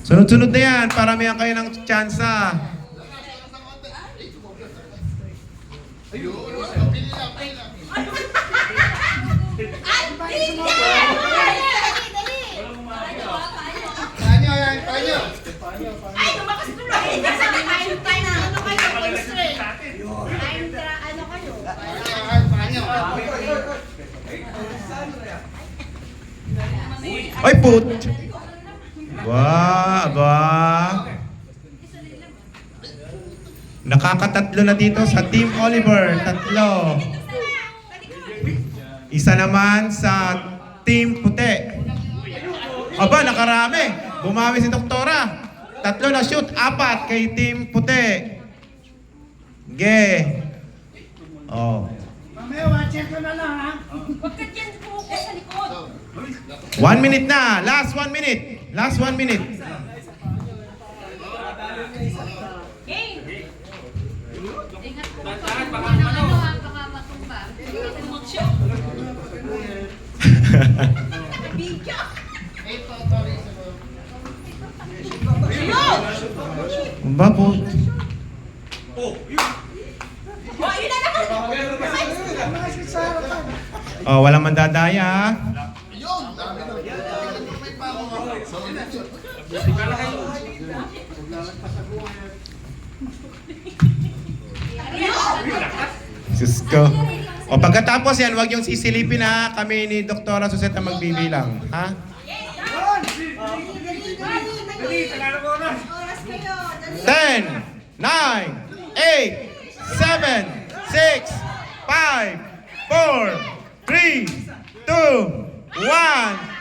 Sunod-sunod na yan, para may kayo ng tsansa. Ay, lumakas tuloy. Time na ano kayo, constraint. Ano kayo? Oy, put! Aba. Nakakatatlo na dito sa Team Oliver. Tatlo. Isa naman sa Team Puti. Aba, nakarami. Bumawi si Doktora. Tatlo na shoot. 4 kay Team Puti. Ge. Oh. Mamaya, watcher ko na lang, ha? Huwag ka dyan po sa likod. 1 minute na. Last 1 minute. Last 1 minute. Game. Ingat po. Baka matumba. Mag-shoot. Video. Ba po? Oh, yun na naman. Oh, walang mandadaya. Sus ko. O pagkatapos yan, huwag yung sisilipin ha. Kami ni Doktora Susette ang magbibilang. Ha? Oras kayo. 10, 9, 8, 7, 6, 5, 4, 3, 2, 1.